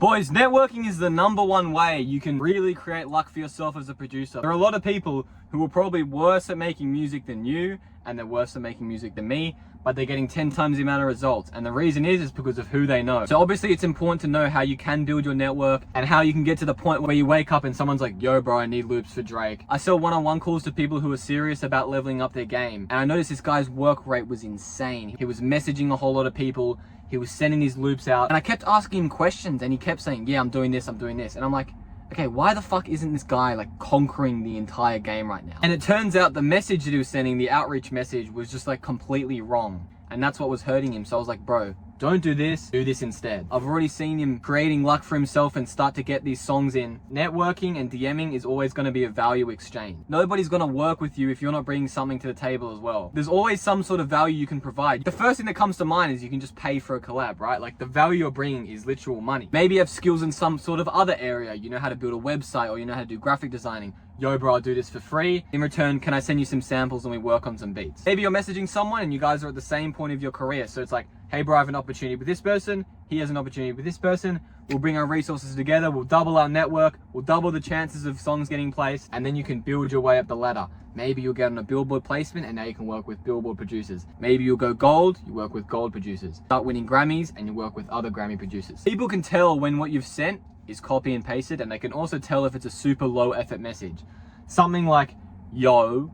Boys, networking is the #1 way you can really create luck for yourself as a producer. There are a lot of people who are probably worse at making music than you, and they're worse at making music than me, but they're getting 10 times the amount of results. And the reason is because of who they know. So obviously it's important to know how you can build your network and how you can get to the point where you wake up and someone's like, yo bro, I need loops for Drake. I sell one-on-one calls to people who are serious about leveling up their game. And I noticed this guy's work rate was insane. He was messaging a whole lot of people. He was sending these loops out. And I kept asking him questions and he kept saying, yeah, I'm doing this, I'm doing this. And I'm like, okay, why the fuck isn't this guy like conquering the entire game right now? And it turns out the message that he was sending, the outreach message, was just like completely wrong. And that's what was hurting him. So I was like, bro, don't do this instead. I've already seen him creating luck for himself and start to get these songs in. Networking and DMing is always going to be a value exchange. Nobody's going to work with you if you're not bringing something to the table as well. There's always some sort of value you can provide. The first thing that comes to mind is you can just pay for a collab, right? Like the value you're bringing is literal money. Maybe you have skills in some sort of other area. You know how to build a website or you know how to do graphic designing. Yo bro, I'll do this for free. In return, can I send you some samples and we work on some beats? Maybe you're messaging someone and you guys are at the same point of your career. So it's like, hey bro, I have an opportunity with this person. He has an opportunity with this person. We'll bring our resources together. We'll double our network. We'll double the chances of songs getting placed. And then you can build your way up the ladder. Maybe you'll get on a billboard placement and now you can work with billboard producers. Maybe you'll go gold, you work with gold producers. Start winning Grammys and you work with other Grammy producers. People can tell when what you've sent is copy and pasted, and they can also tell if it's a super low effort message. Something like, yo,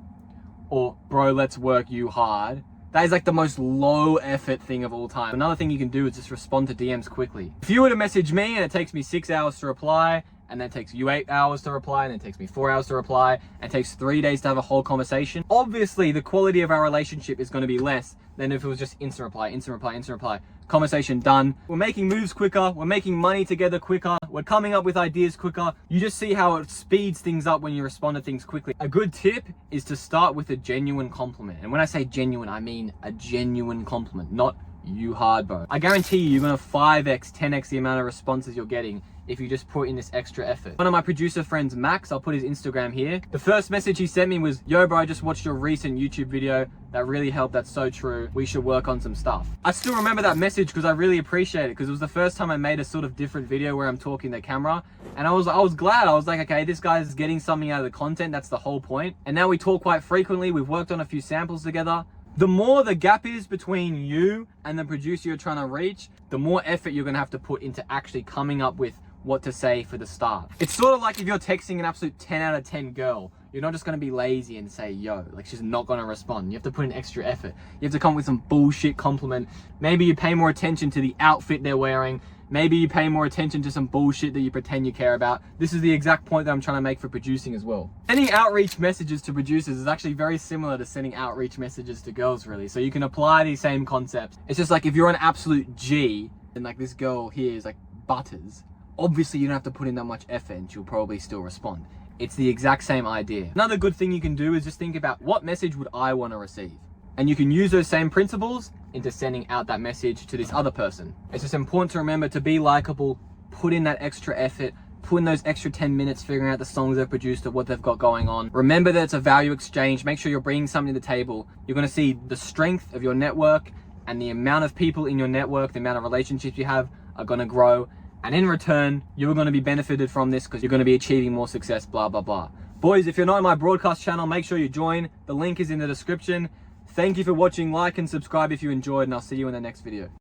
or bro, let's work you hard. That is like the most low effort thing of all time. Another thing you can do is just respond to DMs quickly. If you were to message me and it takes me 6 hours to reply, and then it takes you 8 hours to reply, and then it takes me 4 hours to reply, and it takes 3 days to have a whole conversation, obviously the quality of our relationship is going to be less than if it was just instant reply, instant reply, instant reply. Conversation done. We're making moves quicker. We're making money together quicker. We're coming up with ideas quicker. You just see how it speeds things up when you respond to things quickly. A good tip is to start with a genuine compliment. And when I say genuine, I mean a genuine compliment, not you hard, bro. I guarantee you're gonna 5x, 10x the amount of responses you're getting if you just put in this extra effort. One of my producer friends, Max, I'll put his Instagram here. The first message he sent me was, yo bro, I just watched your recent YouTube video. That really helped, that's so true. We should work on some stuff. I still remember that message because I really appreciate it, because it was the first time I made a sort of different video where I'm talking to the camera. And I was glad. I was like, okay, this guy's getting something out of the content. That's the whole point. And now we talk quite frequently. We've worked on a few samples together. The more the gap is between you and the producer you're trying to reach, the more effort you're gonna have to put into actually coming up with what to say for the start. It's sort of like if you're texting an absolute 10 out of 10 girl, you're not just gonna be lazy and say, yo, like she's not gonna respond. You have to put in extra effort. You have to come up with some bullshit compliment. Maybe you pay more attention to the outfit they're wearing. Maybe you pay more attention to some bullshit that you pretend you care about. This is the exact point that I'm trying to make for producing as well. Sending outreach messages to producers is actually very similar to sending outreach messages to girls, really. So you can apply these same concepts. It's just like if you're an absolute G and like this girl here is like butters, obviously you don't have to put in that much effort and she'll probably still respond. It's the exact same idea. Another good thing you can do is just think about, what message would I want to receive? And you can use those same principles into sending out that message to this other person. It's just important to remember to be likable, put in that extra effort, put in those extra 10 minutes figuring out the songs they've produced or what they've got going on. Remember that it's a value exchange. Make sure you're bringing something to the table. You're going to see the strength of your network, and the amount of people in your network, the amount of relationships you have are going to grow. And in return, you're going to be benefited from this because you're going to be achieving more success, blah, blah, blah. Boys, if you're not in my broadcast channel, make sure you join. The link is in the description. Thank you for watching. Like and subscribe if you enjoyed, and I'll see you in the next video.